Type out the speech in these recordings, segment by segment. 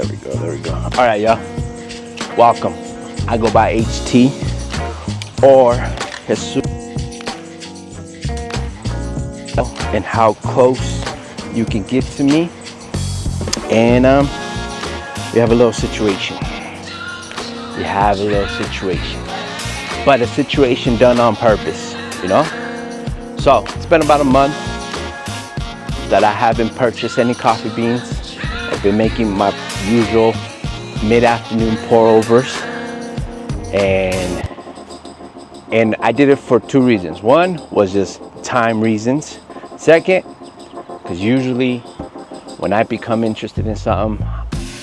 There we go. All right, y'all. Welcome. I go by HT or Jesus. And how close you can get to me. And we have a little situation. But a situation done on purpose, you know? So it's been about a month that I haven't purchased any coffee beans. I've been making my usual mid-afternoon pour-overs, and I did it for two reasons. One was just time reasons. Second, because usually when I become interested in something,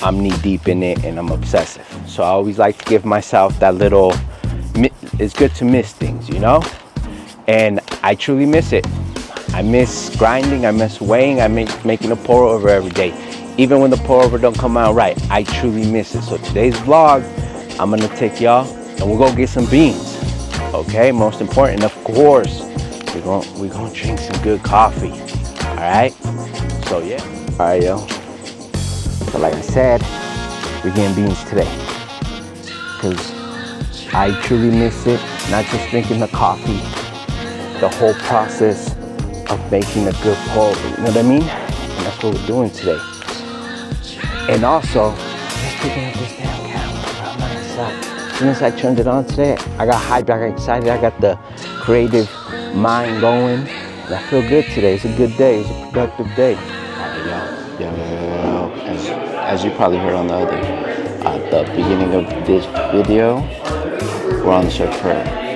I'm knee deep in it and I'm obsessive. So I always like to give myself that little, it's good to miss things, you know? And I truly miss it. I miss grinding, I miss weighing, I miss making a pour over every day. Even when the pour over don't come out right, I truly miss it. So today's vlog, I'm gonna take y'all and we'll go get some beans. Okay, most important, of course, we're gonna drink some good coffee. All right, so yeah. All right, yo. So like I said, we're getting beans today. Because I truly miss it, not just drinking the coffee, the whole process of making a good pour, you know what I mean? And that's what we're doing today. And also, just picking up this damn camera, I'm not inside. As soon as I turned it on today, I got hyped, I got excited, I got the creative mind going. And I feel good today. It's a good day, it's a productive day. Yo. As you probably heard on the other, at the beginning of this video, we're on the search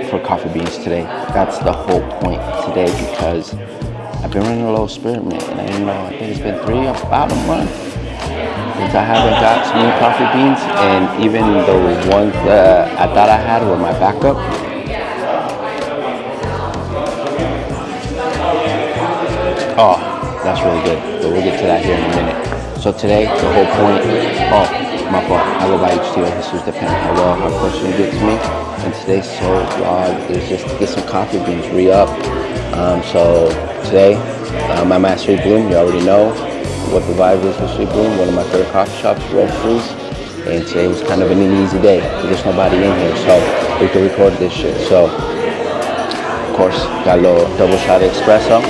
for coffee beans today. That's the whole point today, because I've been running a low experiment, and I didn't know, I think it's been about a month since I haven't got too many coffee beans, and even the ones that I thought I had were my backup. Oh, that's really good, but we'll get to that here in a minute. So today, the whole point, my fault, I go by HT or Jesus, depending how close you get to me. And today's sole vlog is just to get some coffee beans, re-up. So today, I'm at Sweet Bloom. You already know what the vibe is with Sweet Bloom, one of my favorite coffee shops, roasteries. And today was kind of an easy day, because there's nobody in here, so we could record this shit. So, of course, got a little double shot of espresso.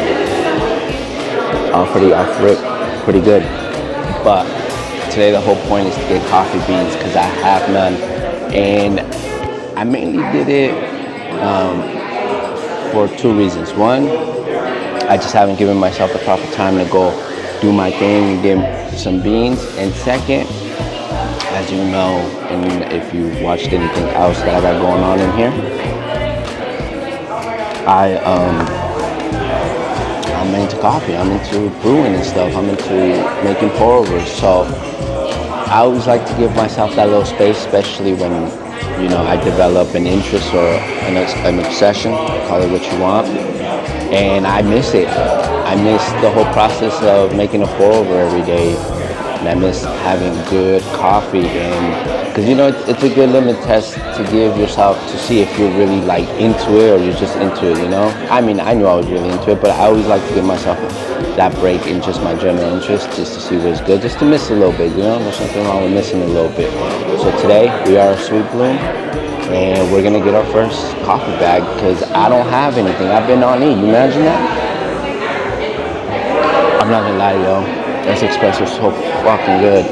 Pretty good. But today the whole point is to get coffee beans, because I have none. And I mainly did it for two reasons. One, I just haven't given myself the proper time to go do my thing and get some beans. And second, as you know, and if you watched anything else that I got going on in here, I'm into coffee, I'm into brewing and stuff, I'm into making pour-overs. So I always like to give myself that little space, especially when, you know, I develop an interest or an obsession, call it what you want, and I miss it. I miss the whole process of making a pour-over every day, and I miss having good coffee. And because, you know, it's a good limit test to give yourself to see if you're really like into it or you're just into it, you know? I mean, I knew I was really into it, but I always like to give myself that break in just my general interest, just to see what's good, just to miss a little bit, you know? There's nothing wrong with missing a little bit. So today we are at Sweet Bloom, and we're gonna get our first coffee bag, because I don't have anything. I've been on E, you imagine that? I'm not gonna lie, yo, this espresso is so fucking good.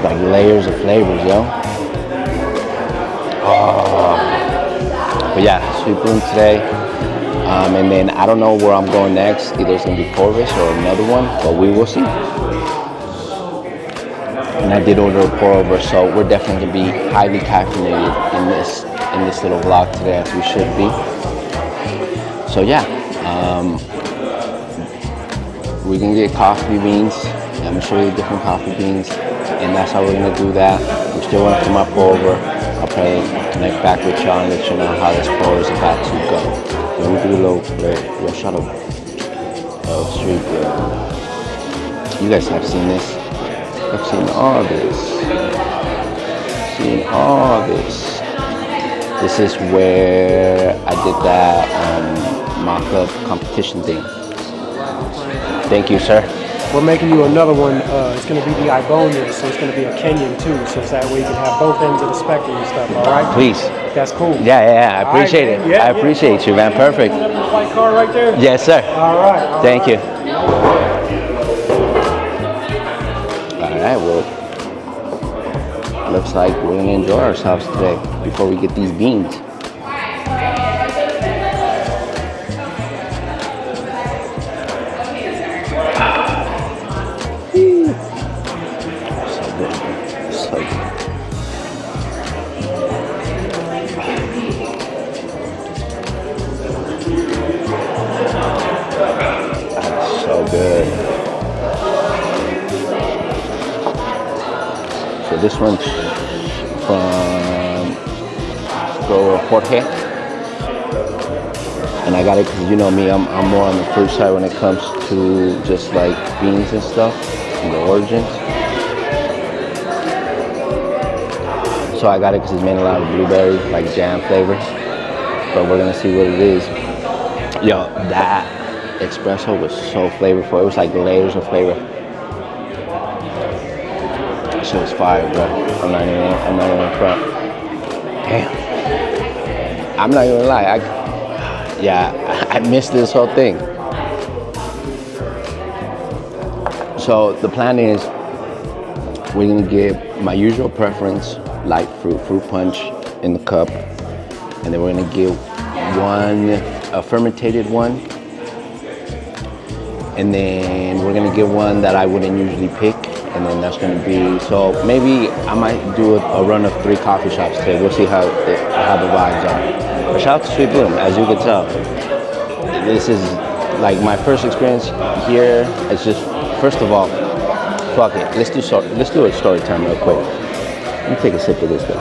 Like layers of flavors, yo. But yeah, Sweet Bloom today. And then I don't know where I'm going next. Either it's gonna be Corvus or another one, but we will see. And I did order a pour over, so we're definitely gonna be highly caffeinated in this little vlog today, as we should be. So yeah, we're gonna get coffee beans. I'm gonna show you different coffee beans, and that's how we're gonna do that. I'm still gonna come up over. I'll probably connect back with y'all and let you know how this pour is about to go. Then we do a little shot of Sweet Bloom. You guys have seen this. I've seen all this. This is where I did that mock-up competition thing. Thank you, sir. we're making you another one. It's going to be the Ibonia, so it's going to be a Kenyan too, so that way you can have both ends of the spectrum and stuff. All right? Please. That's cool. Yeah. I appreciate it. Yeah, I appreciate you, man. Perfect. You have the white car right there. Yes, sir. All right. Thank you. All right. Well, looks like we're gonna enjoy ourselves today before we get these beans. Good. So this one's from grower Jorge, and I got it because you know me, I'm more on the fruit side when it comes to just like beans and stuff and the origins. So I got it because it's made a lot of blueberry, like jam flavor. But we're gonna see what it is. Yo, that espresso was so flavorful. It was like layers of flavor. That shit was fire, bro. I'm not even front. Damn. I'm not even gonna lie. I missed this whole thing. So the plan is we're gonna give my usual preference, light fruit punch in the cup, and then we're gonna give a fermented one. And then we're gonna get one that I wouldn't usually pick, and then that's gonna be, so maybe I might do a run of 3 coffee shops today. We'll see how the vibes are. But shout out to Sweet Bloom, as you can tell. This is like my first experience here. It's just, first of all, fuck it. Let's do a story time real quick. Let me take a sip of this though.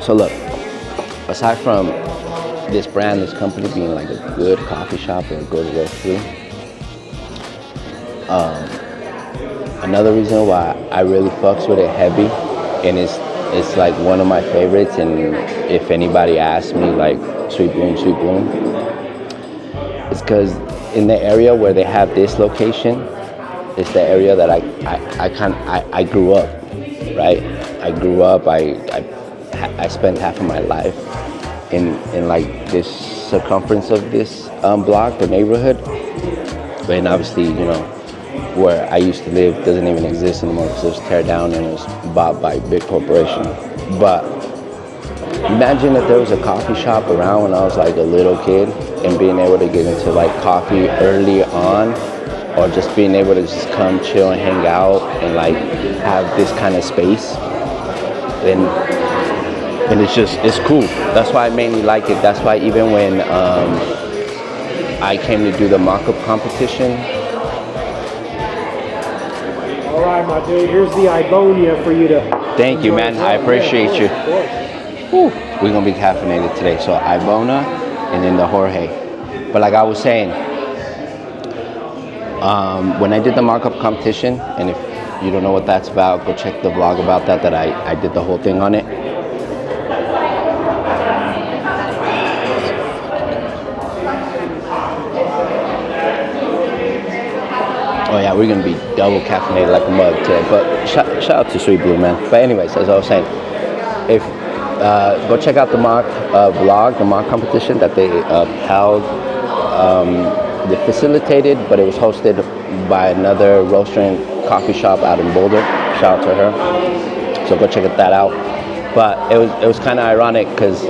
So look, aside from this brand, this company being like a good coffee shop or a good roastery, another reason why I really fucks with it heavy, and it's like one of my favorites, and if anybody asks me like Sweet Bloom, it's because in the area where they have this location, it's the area that I grew up, right? I grew up, I spent half of my life in like this circumference of this block or neighborhood, and obviously, you know, where I used to live doesn't even exist anymore because it was teared down and it was bought by a big corporation. But imagine if there was a coffee shop around when I was like a little kid, and being able to get into like coffee early on, or just being able to just come chill and hang out and like have this kind of space. And it's cool. That's why I mainly like it. That's why even when I came to do the mock-up competition. All right, my dude, here's the Ibonia for you to. Thank you, man. I appreciate you. Whew. We're gonna be caffeinated today. So Ibona and then the Jorge. But like I was saying, when I did the mock-up competition, and if you don't know what that's about, go check the vlog about that I did the whole thing on it. Oh yeah, we're gonna be double caffeinated like a mug today. But shout out to Sweet Blue, man. But anyways, as I was saying, if go check out the mock vlog, the mock competition that they held. They facilitated, but it was hosted by another roaster and coffee shop out in Boulder. Shout out to her. So go check that out. But it was kind of ironic because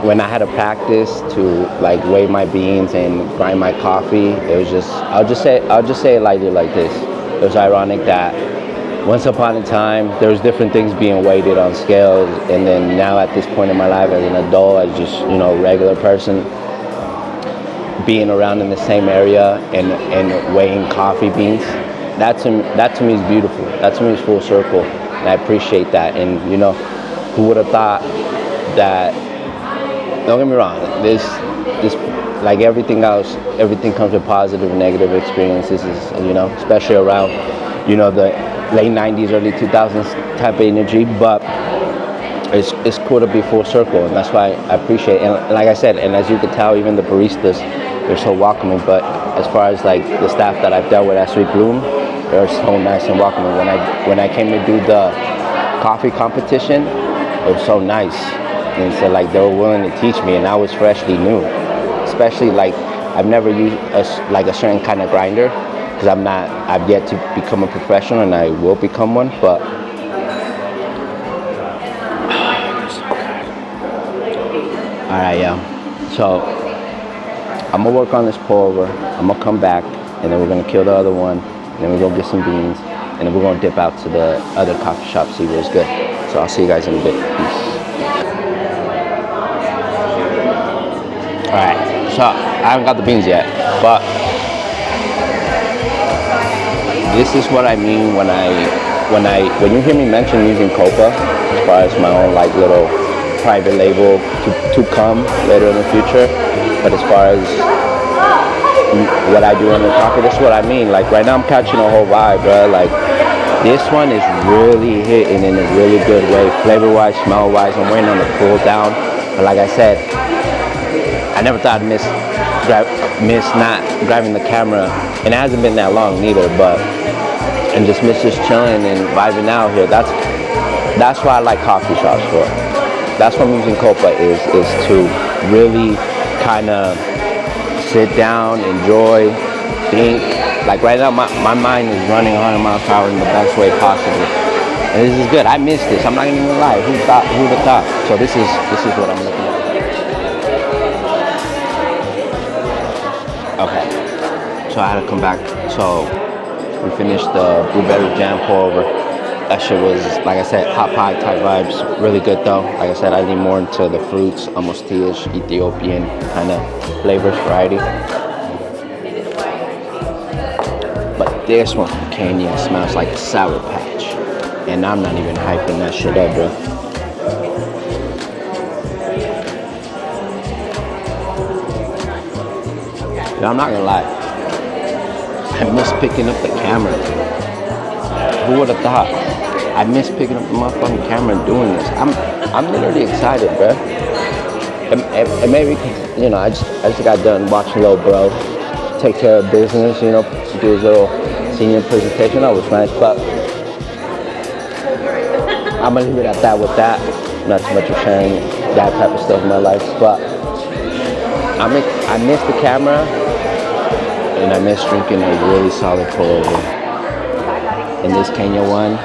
when I had to practice to like weigh my beans and grind my coffee, it was just I'll just say it like this. It was ironic that once upon a time there was different things being weighted on scales, and then now at this point in my life as an adult, as just, you know, regular person, being around in the same area and weighing coffee beans, that to me is beautiful. That to me is full circle, and I appreciate that. And you know, who would have thought that? Don't get me wrong, this like everything else, everything comes with positive and negative experiences, you know, especially around, you know, the late 90s, early 2000s type of energy. But it's cool to be full circle, and that's why I appreciate it. And like I said, and as you can tell, even the baristas, they're so welcoming. But as far as like the staff that I've dealt with at Sweet Bloom, they're so nice and welcoming. When I came to do the coffee competition, it was so nice, and so like they were willing to teach me, and I was freshly new. Especially like I've never used a certain kind of grinder because I've yet to become a professional, and I will become one, but. Alright, yeah. So I'm gonna work on this pour over. I'm gonna come back, and then we're gonna kill the other one, and then we're gonna get some beans, and then we're gonna dip out to the other coffee shop, see where it's good. So I'll see you guys in a bit. Peace. Alright, so I haven't got the beans yet, but this is what I mean when you hear me mention using Cuppa, as far as my own like little private label to come later in the future. But as far as what I do in the coffee, that's what I mean. Like right now I'm catching a whole vibe, bro. Like this one is really hitting in a really good way, flavor wise, smell wise. I'm waiting on the cool down, but like I said, I never thought I'd miss not grabbing the camera, and it hasn't been that long neither, but and just miss just chilling and vibing out here. That's why I like coffee shops for. That's what Mussing Cuppa is to really kind of sit down, enjoy, think. Like right now, my mind is running 100 miles per hour in the best way possible. And this is good. I missed this. I'm not even gonna lie. Who'd have thought? So this is what I'm looking at. Okay. So I had to come back. So we finished the blueberry jam pour over. That shit was, like I said, hot pie type vibes. Really good though. Like I said, I lean more into the fruits, almost tea-ish, Ethiopian kind of flavors, variety. But this one from Kenya smells like a Sour Patch. And I'm not even hyping that shit up, bro. Yeah, I'm not gonna lie. I miss picking up the camera. Who would have thought? I miss picking up the motherfucking camera and doing this. I'm literally excited, bro. And maybe, you know, I just got done watching little bro take care of business, you know, do his little senior presentation. That was nice, but I'm gonna leave it at that with that. Not too much of sharing that type of stuff in my life, but I miss the camera, and I miss drinking a really solid pour over. And this Kenya one,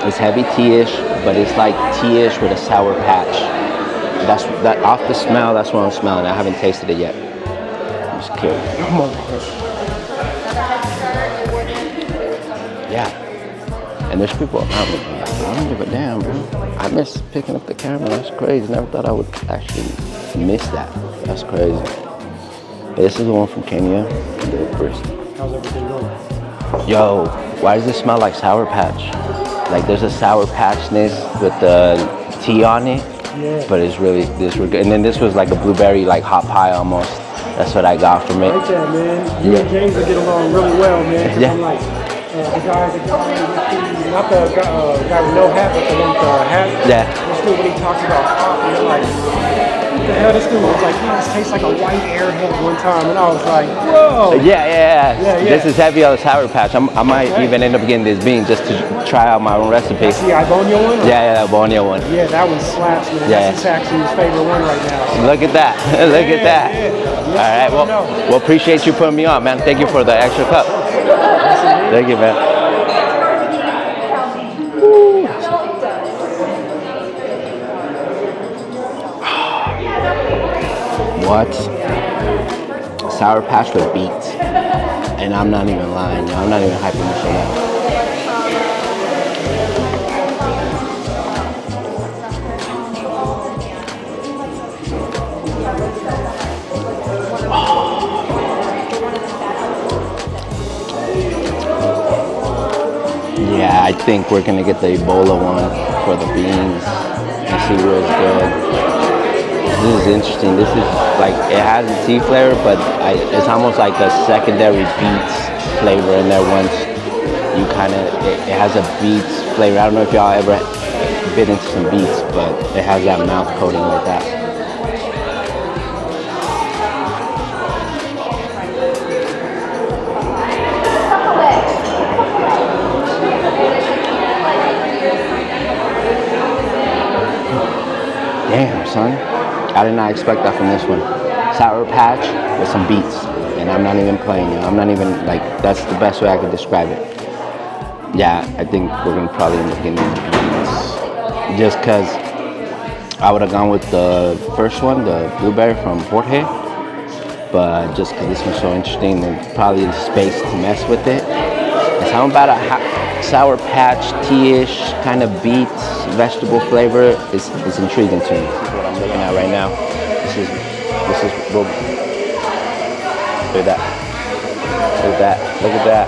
it's heavy tea-ish, but it's like tea-ish with a Sour Patch. That off the smell, that's what I'm smelling. I haven't tasted it yet. I'm just kidding. Yeah. And there's people around me. I don't give a damn, bro. I miss picking up the camera. That's crazy. Never thought I would actually miss that. That's crazy. This is the one from Kenya. How's everything going? Yo, why does it smell like Sour Patch? Like there's a Sour Patchness with the tea on it, yeah. But it's really good. And then this was like a blueberry, like hot pie almost. That's what I got from it. I like that, man. You and James will get along really well, man. Yeah. I'm like, the guy, not the guy with no hat, but the one with the hat. Yeah. This dude, when he talks about coffee, I'm like, what the hell? This dude was like, yeah, this tastes like a white airhead one time, and I was like, whoa. Yeah. This is heavy on the Sour Patch. I might even end up getting this bean just to try out my own recipe. That's the Ibonia one? Yeah, that Ibonia one. Yeah, that one slaps, man. Yeah. That's actually his favorite one right now. So. Look at that. Look at that. Yeah. All right, well, appreciate you putting me on, man. Thank you for the extra cup. Thank you, man. What? Sour Patch with beets. And I'm not even lying, yo. I'm not even hyping this shit up. Yeah, I think we're gonna get the Ebola one for the beans and see where it's good. This is interesting. This is like, it has a tea flavor, but it's almost like a secondary beets flavor in there once you kind of, it has a beets flavor. I don't know if y'all ever bit into some beets, but it has that mouth coating like that. Damn, son. I did not expect that from this one. Sour Patch with some beets. And I'm not even playing it. I'm not even, like, that's the best way I could describe it. Yeah, I think we're going to probably end up getting beets. Just because I would have gone with the first one, the blueberry from Jorge. But just because this one's so interesting, and probably the space to mess with it. And something about a Sour Patch, tea-ish, kind of beets, vegetable flavor is intriguing to me. This is what I'm looking at right now. This is look at that. Look at that. Look at that.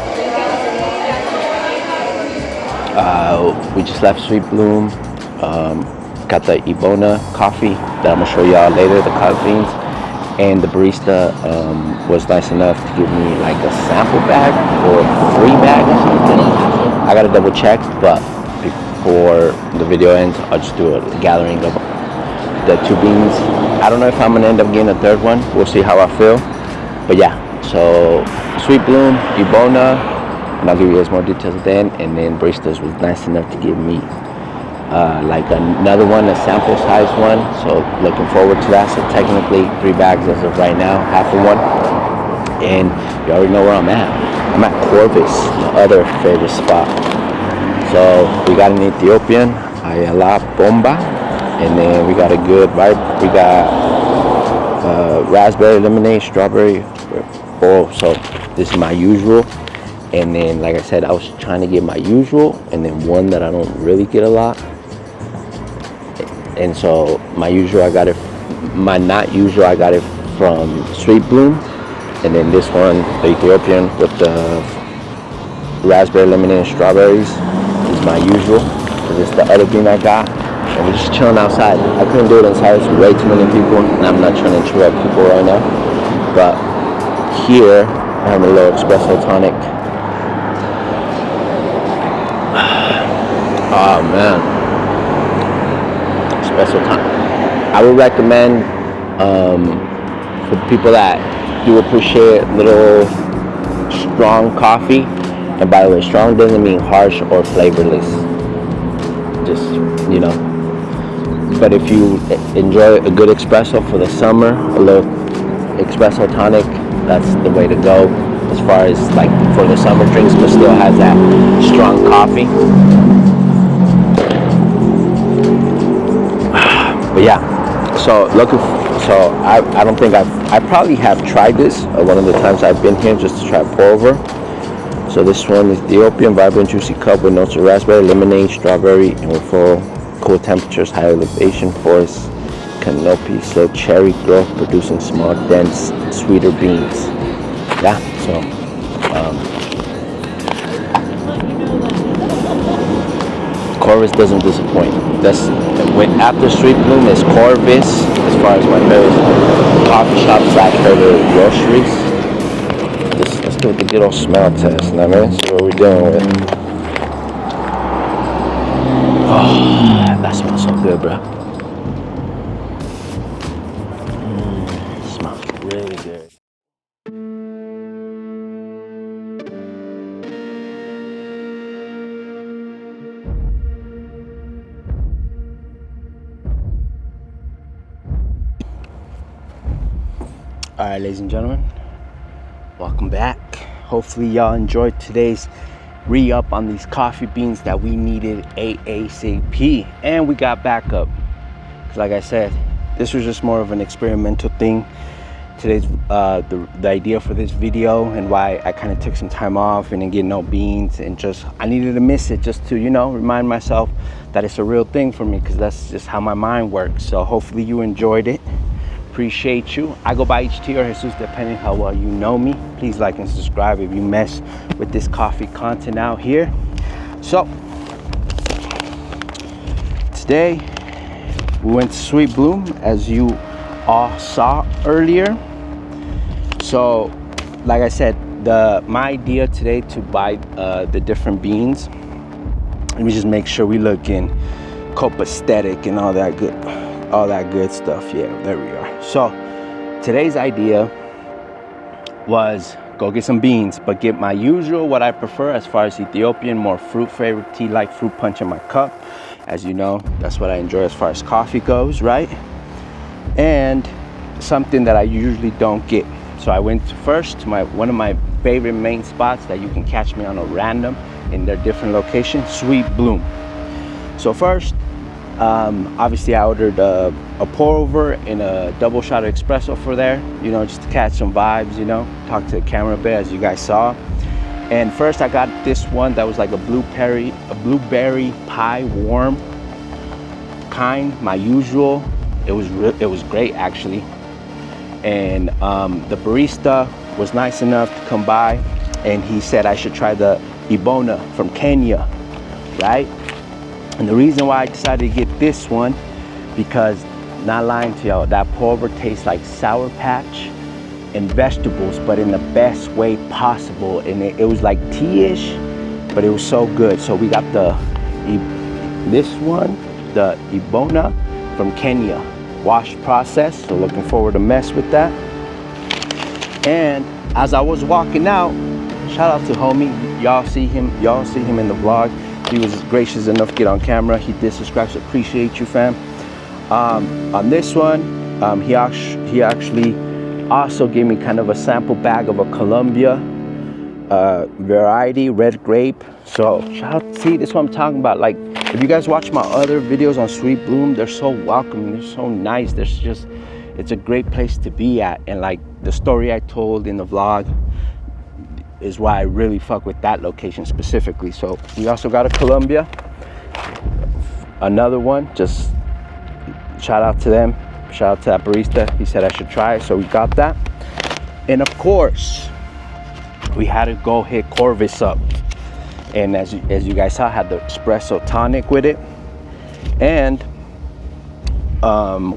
We just left Sweet Bloom. Got the Ibona coffee that I'm gonna show y'all later, the coffee beans. And the barista was nice enough to give me like a sample bag or a free bag or something. I gotta double check, but before the video ends, I'll just do a gathering of the 2 beans. I don't know if I'm gonna end up getting a 3rd one. We'll see how I feel. But yeah, so Sweet Bloom, Ibona, and I'll give you guys more details then. And then baristas was nice enough to give me like another one, a sample size one. So looking forward to that. So technically 3 bags as of right now, half of one. And you already know where I'm at. I'm at Corvus, my other favorite spot. So we got an Ethiopian, Ayala Bomba, and then we got a good vibe. We got raspberry lemonade, strawberry bowl. So this is my usual. And then, like I said, I was trying to get my usual, and then one that I don't really get a lot. And so my usual, I got it. My not usual, I got it from Sweet Bloom. And then this one, the Ethiopian with the raspberry lemonade and strawberries, is my usual. This is the other bean I got. And we're just chilling outside. I couldn't do it inside. It's way too many people, and I'm not trying to interrupt people right now. But here, I have a little espresso tonic. Oh man, espresso tonic. I would recommend for people that do appreciate little strong coffee. And by the way, strong doesn't mean harsh or flavorless. Just, you know. But if you enjoy a good espresso for the summer, a little espresso tonic, that's the way to go. As far as like for the summer drinks, but still has that strong coffee. But yeah, so I don't think I probably have tried this one of the times I've been here just to try pour over. So this one is Ethiopian vibrant juicy cup with notes of raspberry, lemonade, strawberry, and with full cool temperatures, high elevation, forest canopy, slow cherry growth, producing small, dense, sweeter beans. Yeah, so Corvus doesn't disappoint. That's after Sweet Bloom is Corvus as far as my favorite coffee shop / favorite groceries. Let's do the good old smell test, you know what I mean? See what we're dealing with. Oh, that smells so good, bro. Smells really good. All right, ladies and gentlemen, welcome back. Hopefully y'all enjoyed today's re-up on these coffee beans that we needed ASAP, and we got backup. Because like I said, this was just more of an experimental thing. Today's the idea for this video and why I kind of took some time off and didn't get no beans, and just I needed to miss it just to, you know, remind myself that it's a real thing for me, because that's just how my mind works. So hopefully you enjoyed it. Appreciate you. I go by HT or Jesus depending how well you know me. Please like and subscribe if you mess with this coffee content out here. So today we went to Sweet Bloom, as you all saw earlier. So like I said, my idea today to buy the different beans, let me just make sure we looking copacetic and all that good stuff. Yeah, there we are. So today's idea was go get some beans, but get my usual, what I prefer as far as Ethiopian, more fruit flavored tea, like fruit punch in my cup. As you know, that's what I enjoy as far as coffee goes, right? And something that I usually don't get. So I went first to one of my favorite main spots that you can catch me on a random in their different locations, Sweet Bloom. So first, obviously I ordered a pour over and a double shot of espresso for there, you know, just to catch some vibes, you know, talk to the camera a bit, as you guys saw. And first I got this one that was like a blueberry pie warm kind, my usual. It was great actually. And the barista was nice enough to come by, and he said I should try the Ibona from Kenya, right? And the reason why I decided to get this one, because not lying to y'all, that pour over tastes like Sour Patch and vegetables, but in the best way possible. And it was like tea-ish, but it was so good. So we got this one, the Ibona from Kenya, wash process. So looking forward to mess with that. And as I was walking out, shout out to homie, y'all see him in the vlog. He was gracious enough to get on camera. He did subscribe, so appreciate you, fam. On this one, he actually also gave me kind of a sample bag of a Colombia variety, red grape. So shout out, see, this is what I'm talking about. Like, if you guys watch my other videos on Sweet Bloom, they're so welcoming, they're so nice. It's a great place to be at. And like the story I told in the vlog is why I really fuck with that location specifically. So we also got a Colombia, another one, just shout out to them, shout out to that barista. He said I should try it, so we got that. And of course, we had to go hit Corvus up. And as you guys saw, I had the espresso tonic with it. And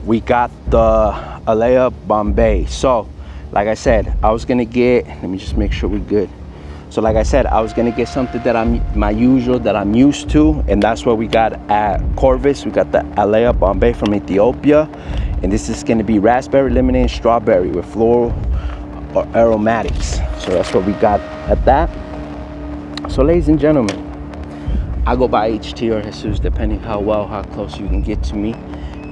we got the Alea Bombay. So like I said, I was gonna get, let me just make sure we're good. So like I said, I was gonna get something that my usual, that I'm used to, and that's what we got at Corvus. We got the Alea Bombay from Ethiopia, and this is gonna be raspberry, lemonade, and strawberry with floral or aromatics. So that's what we got at that. So ladies and gentlemen, I go by HT or Jesus, depending how close you can get to me.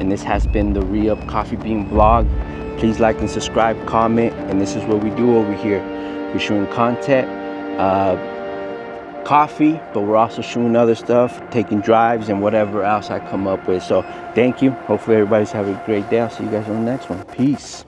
And this has been the Re-Up Coffee Bean vlog. Please like and subscribe, comment, and this is what we do over here. We're shooting content, coffee, but we're also shooting other stuff, taking drives and whatever else I come up with. So thank you. Hopefully everybody's having a great day. I'll see you guys on the next one. Peace.